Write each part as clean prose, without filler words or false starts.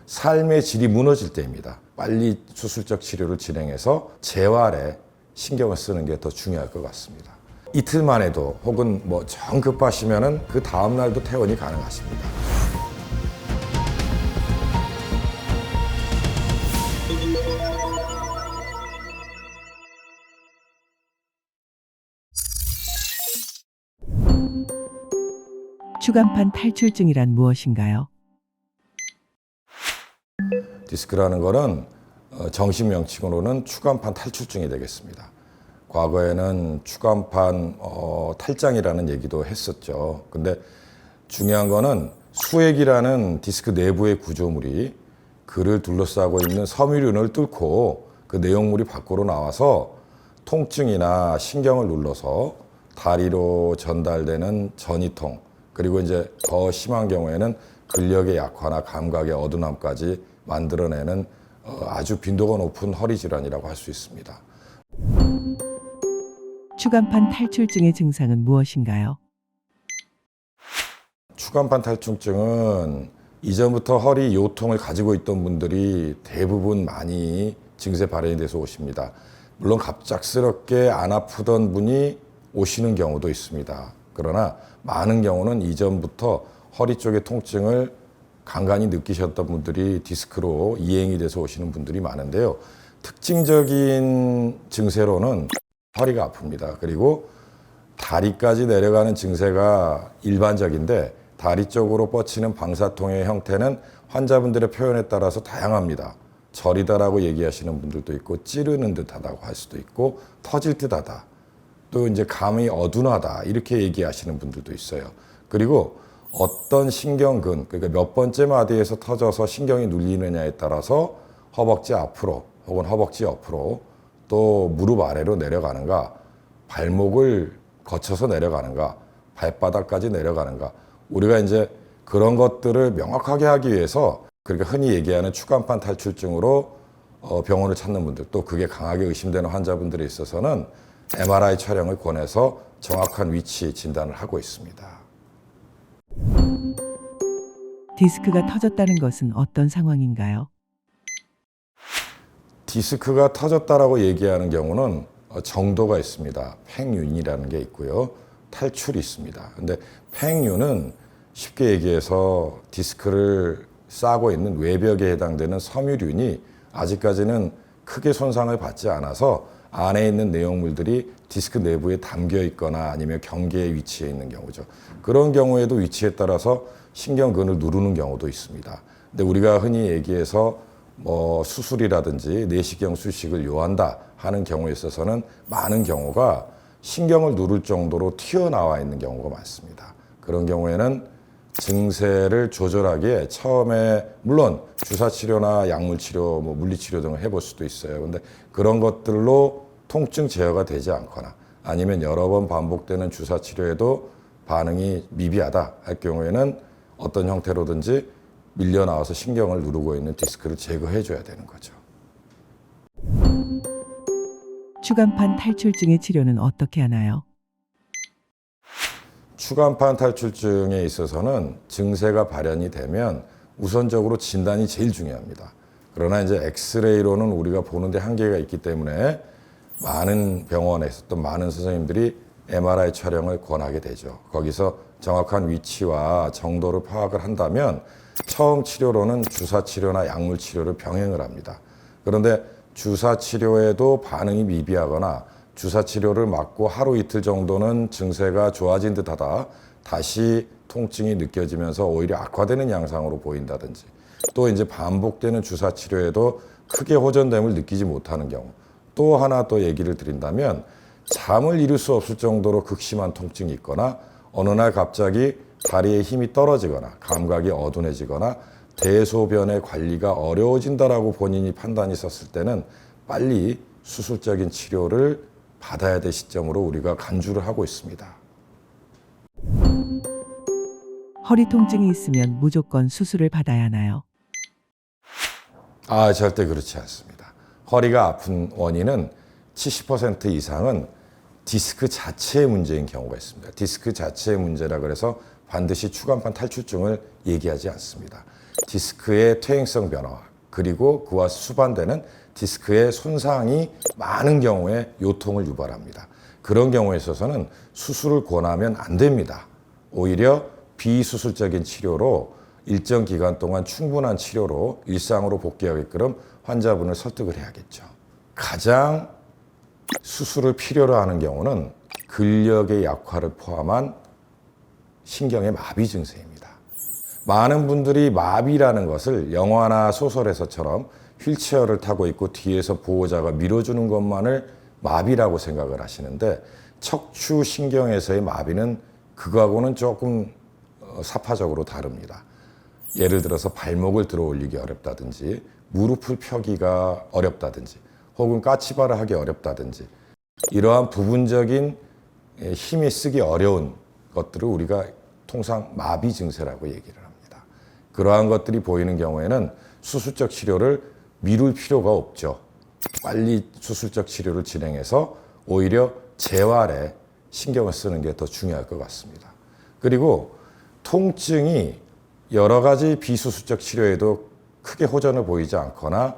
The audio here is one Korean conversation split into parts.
삶의 질이 무너질 때입니다. 빨리 수술적 치료를 진행해서 재활에 신경을 쓰는 게 더 중요할 것 같습니다. 이틀만 해도 혹은 정 급하시면은 그 다음 날도 퇴원이 가능하십니다. 추간판 탈출증이란 무엇인가요? 디스크라는 거는 정식 명칭으로는 추간판 탈출증이 되겠습니다. 과거에는 추간판 탈장이라는 얘기도 했었죠. 근데 중요한 거는 수액이라는 디스크 내부의 구조물이 그를 둘러싸고 있는 섬유륜을 뚫고 그 내용물이 밖으로 나와서 통증이나 신경을 눌러서 다리로 전달되는 전이통, 그리고 이제 더 심한 경우에는 근력의 약화나 감각의 어두움까지 만들어내는 아주 빈도가 높은 허리 질환이라고 할 수 있습니다. 추간판 탈출증의 증상은 무엇인가요? 추간판 탈출증은 이전부터 허리 요통을 가지고 있던 분들이 대부분 많이 증세 발현이 돼서 오십니다. 물론 갑작스럽게 안 아프던 분이 오시는 경우도 있습니다. 그러나 많은 경우는 이전부터 허리 쪽의 통증을 간간히 느끼셨던 분들이 디스크로 이행이 돼서 오시는 분들이 많은데요. 특징적인 증세로는 허리가 아픕니다. 그리고 다리까지 내려가는 증세가 일반적인데 다리 쪽으로 뻗치는 방사통의 형태는 환자분들의 표현에 따라서 다양합니다. 저리다라고 얘기하시는 분들도 있고 찌르는 듯하다고 할 수도 있고 터질 듯하다. 또 이제 감이 어둔하다 이렇게 얘기하시는 분들도 있어요. 그리고 어떤 신경근, 그러니까 몇 번째 마디에서 터져서 신경이 눌리느냐에 따라서 허벅지 앞으로 혹은 허벅지 옆으로 또 무릎 아래로 내려가는가, 발목을 거쳐서 내려가는가, 발바닥까지 내려가는가. 우리가 이제 그런 것들을 명확하게 하기 위해서 그러니까 흔히 얘기하는 추간판 탈출증으로 병원을 찾는 분들, 또 그게 강하게 의심되는 환자분들에 있어서는 MRI 촬영을 권해서 정확한 위치 진단을 하고 있습니다. 디스크가 터졌다는 것은 어떤 상황인가요? 디스크가 터졌다라고 얘기하는 경우는 정도가 있습니다. 팽윤이라는 게 있고요. 탈출이 있습니다. 근데 팽윤은 쉽게 얘기해서 디스크를 싸고 있는 외벽에 해당되는 섬유륜이 아직까지는 크게 손상을 받지 않아서 안에 있는 내용물들이 디스크 내부에 담겨 있거나 아니면 경계에 위치해 있는 경우죠. 그런 경우에도 위치에 따라서 신경근을 누르는 경우도 있습니다. 근데 우리가 흔히 얘기해서 수술이라든지 내시경 수식을 요한다 하는 경우에 있어서는 많은 경우가 신경을 누를 정도로 튀어나와 있는 경우가 많습니다. 그런 경우에는 증세를 조절하기에 처음에 물론 주사치료나 약물치료, 물리치료 등을 해볼 수도 있어요. 근데 그런 것들로 통증 제어가 되지 않거나 아니면 여러 번 반복되는 주사치료에도 반응이 미비하다 할 경우에는 어떤 형태로든지 밀려 나와서 신경을 누르고 있는 디스크를 제거해 줘야 되는 거죠. 추간판 탈출증의 치료는 어떻게 하나요? 추간판 탈출증에 있어서는 증세가 발현이 되면 우선적으로 진단이 제일 중요합니다. 그러나 이제 엑스레이로는 우리가 보는데 한계가 있기 때문에 많은 병원에서 또 많은 선생님들이 MRI 촬영을 권하게 되죠. 거기서 정확한 위치와 정도를 파악을 한다면 처음 치료로는 주사치료나 약물치료를 병행을 합니다. 그런데 주사치료에도 반응이 미비하거나 주사치료를 맞고 하루 이틀 정도는 증세가 좋아진 듯하다 다시 통증이 느껴지면서 오히려 악화되는 양상으로 보인다든지 또 이제 반복되는 주사치료에도 크게 호전됨을 느끼지 못하는 경우 또 하나 또 얘기를 드린다면 잠을 이룰 수 없을 정도로 극심한 통증이 있거나 어느 날 갑자기 다리에 힘이 떨어지거나 감각이 어둔해지거나 대소변의 관리가 어려워진다라고 본인이 판단이 섰을 때는 빨리 수술적인 치료를 받아야 될 시점으로 우리가 간주를 하고 있습니다. 허리 통증이 있으면 무조건 수술을 받아야 하나요? 절대 그렇지 않습니다. 허리가 아픈 원인은 70% 이상은 디스크 자체의 문제인 경우가 있습니다. 디스크 자체의 문제라 그래서 반드시 추간판 탈출증을 얘기하지 않습니다. 디스크의 퇴행성 변화, 그리고 그와 수반되는 디스크의 손상이 많은 경우에 요통을 유발합니다. 그런 경우에 있어서는 수술을 권하면 안 됩니다. 오히려 비수술적인 치료로 일정 기간 동안 충분한 치료로 일상으로 복귀하게끔 환자분을 설득을 해야겠죠. 가장 수술을 필요로 하는 경우는 근력의 약화를 포함한 신경의 마비 증세입니다. 많은 분들이 마비라는 것을 영화나 소설에서처럼 휠체어를 타고 있고 뒤에서 보호자가 밀어주는 것만을 마비라고 생각을 하시는데, 척추신경에서의 마비는 그거하고는 조금 사파적으로 다릅니다. 예를 들어서 발목을 들어 올리기 어렵다든지, 무릎을 펴기가 어렵다든지, 혹은 까치발을 하기 어렵다든지, 이러한 부분적인 힘이 쓰기 어려운 것들을 우리가 통상 마비 증세라고 얘기를 합니다. 그러한 것들이 보이는 경우에는 수술적 치료를 미룰 필요가 없죠. 빨리 수술적 치료를 진행해서 오히려 재활에 신경을 쓰는 게 더 중요할 것 같습니다. 그리고 통증이 여러 가지 비수술적 치료에도 크게 호전을 보이지 않거나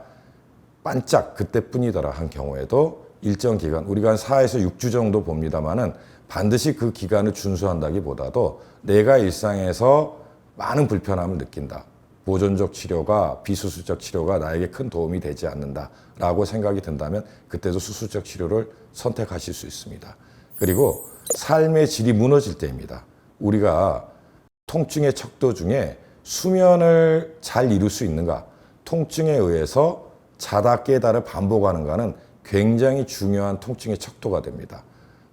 반짝 그때뿐이더라 한 경우에도 일정 기간, 우리가 한 4에서 6주 정도 봅니다만은 반드시 그 기간을 준수한다기보다도 내가 일상에서 많은 불편함을 느낀다, 보존적 치료가, 비수술적 치료가 나에게 큰 도움이 되지 않는다라고 생각이 든다면 그때도 수술적 치료를 선택하실 수 있습니다. 그리고 삶의 질이 무너질 때입니다. 우리가 통증의 척도 중에 수면을 잘 이룰 수 있는가, 통증에 의해서 자다 깨다를 반복하는가는 굉장히 중요한 통증의 척도가 됩니다.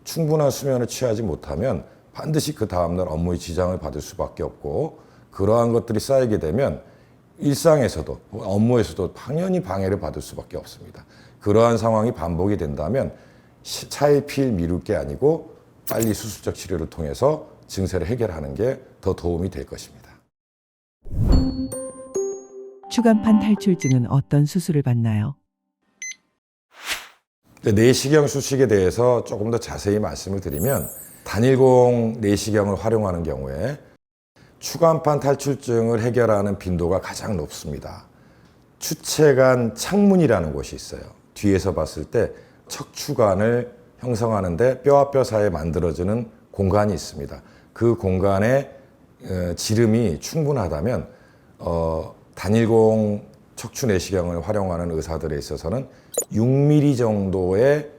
충분한 수면을 취하지 못하면 반드시 그 다음날 업무에 지장을 받을 수밖에 없고, 그러한 것들이 쌓이게 되면 일상에서도 업무에서도 당연히 방해를 받을 수밖에 없습니다. 그러한 상황이 반복이 된다면 차일피일 미룰 게 아니고 빨리 수술적 치료를 통해서 증세를 해결하는 게 더 도움이 될 것입니다. 추간판 탈출증은 어떤 수술을 받나요? 내시경 수식에 대해서 조금 더 자세히 말씀을 드리면, 단일공 내시경을 활용하는 경우에 추간판 탈출증을 해결하는 빈도가 가장 높습니다. 추체관 창문이라는 곳이 있어요. 뒤에서 봤을 때 척추관을 형성하는데 뼈와 뼈 사이에 만들어지는 공간이 있습니다. 그 공간에 지름이 충분하다면 단일공 척추 내시경을 활용하는 의사들에 있어서는 6mm 정도의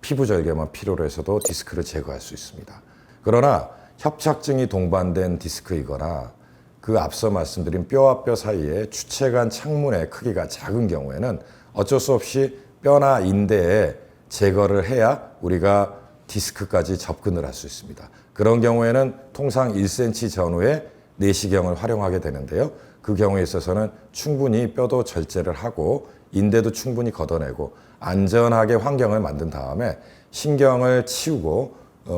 피부 절개만 필요로 해서도 디스크를 제거할 수 있습니다. 그러나 협착증이 동반된 디스크이거나 그 앞서 말씀드린 뼈와 뼈 사이에 추체관 창문의 크기가 작은 경우에는 어쩔 수 없이 뼈나 인대에 제거를 해야 우리가 디스크까지 접근을 할 수 있습니다. 그런 경우에는 통상 1cm 전후의 내시경을 활용하게 되는데요. 그 경우에 있어서는 충분히 뼈도 절제를 하고 인대도 충분히 걷어내고 안전하게 환경을 만든 다음에 신경을 치우고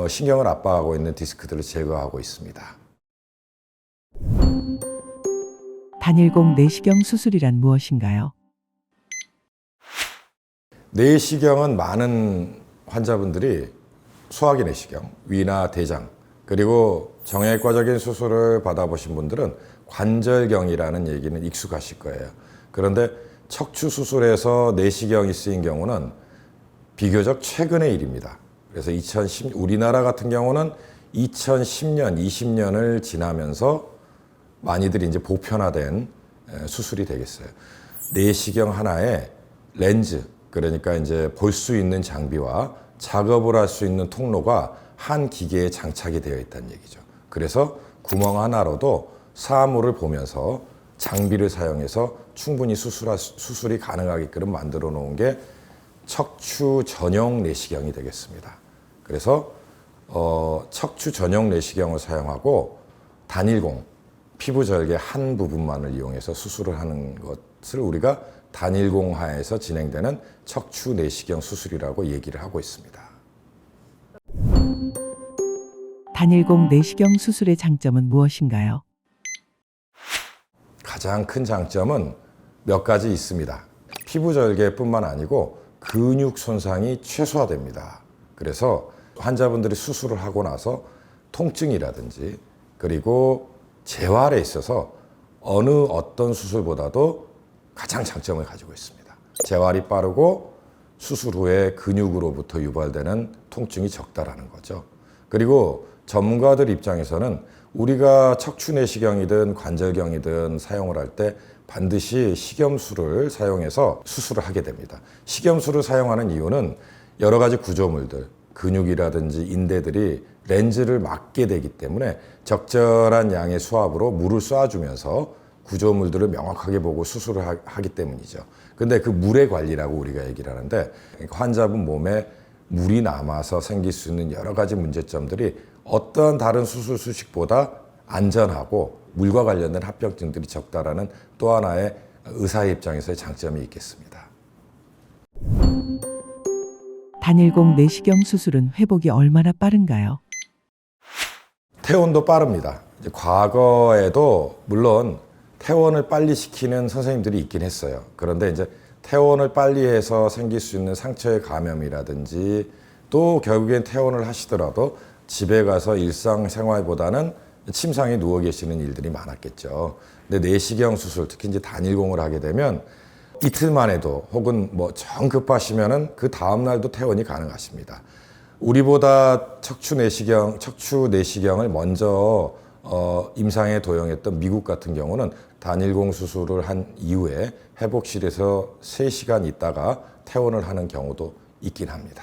신경을 압박하고 있는 디스크들을 제거하고 있습니다. 단일공 내시경 수술이란 무엇인가요? 내시경은 많은 환자분들이 소화기 내시경, 위나 대장, 그리고 정형외과적인 수술을 받아보신 분들은 관절경이라는 얘기는 익숙하실 거예요. 그런데 척추 수술에서 내시경이 쓰인 경우는 비교적 최근의 일입니다. 그래서 우리나라 같은 경우는 2010년, 20년을 지나면서 많이들 이제 보편화된 수술이 되겠어요. 내시경 하나에 렌즈, 그러니까 이제 볼 수 있는 장비와 작업을 할 수 있는 통로가 한 기계에 장착이 되어 있다는 얘기죠. 그래서 구멍 하나로도 사물을 보면서 장비를 사용해서 충분히 수술이 가능하게끔 만들어 놓은 게 척추 전용 내시경이 되겠습니다. 그래서 척추 전용 내시경을 사용하고 단일공, 피부 절개 한 부분만을 이용해서 수술을 하는 것을 우리가 단일공 하에서 진행되는 척추 내시경 수술이라고 얘기를 하고 있습니다. 단일공 내시경 수술의 장점은 무엇인가요? 가장 큰 장점은 몇 가지 있습니다. 피부 절개뿐만 아니고 근육 손상이 최소화됩니다. 그래서 환자분들이 수술을 하고 나서 통증이라든지 그리고 재활에 있어서 어떤 수술보다도 가장 장점을 가지고 있습니다. 재활이 빠르고 수술 후에 근육으로부터 유발되는 통증이 적다라는 거죠. 그리고 전문가들 입장에서는 우리가 척추 내시경이든 관절경이든 사용을 할 때 반드시 식염수를 사용해서 수술을 하게 됩니다. 식염수를 사용하는 이유는 여러 가지 구조물들, 근육이라든지 인대들이 렌즈를 막게 되기 때문에 적절한 양의 수압으로 물을 쏴주면서 구조물들을 명확하게 보고 수술을 하기 때문이죠. 근데 그 물의 관리라고 우리가 얘기를 하는데 환자분 몸에 물이 남아서 생길 수 있는 여러 가지 문제점들이 어떠한 다른 수술 수식보다 안전하고 물과 관련된 합병증들이 적다라는 또 하나의 의사의 입장에서의 장점이 있겠습니다. 단일공 내시경 수술은 회복이 얼마나 빠른가요? 퇴원도 빠릅니다. 이제 과거에도 물론 퇴원을 빨리 시키는 선생님들이 있긴 했어요. 그런데 이제 퇴원을 빨리 해서 생길 수 있는 상처의 감염이라든지 또 결국엔 퇴원을 하시더라도 집에 가서 일상생활보다는 침상에 누워 계시는 일들이 많았겠죠. 근데 내시경 수술, 특히 이제 단일공을 하게 되면 이틀만 해도 혹은 뭐 정 급하시면은 그 다음 날도 퇴원이 가능하십니다. 우리보다 척추 내시경을 먼저 임상에 도용했던 미국 같은 경우는 단일공 수술을 한 이후에 회복실에서 3시간 있다가 퇴원을 하는 경우도 있긴 합니다.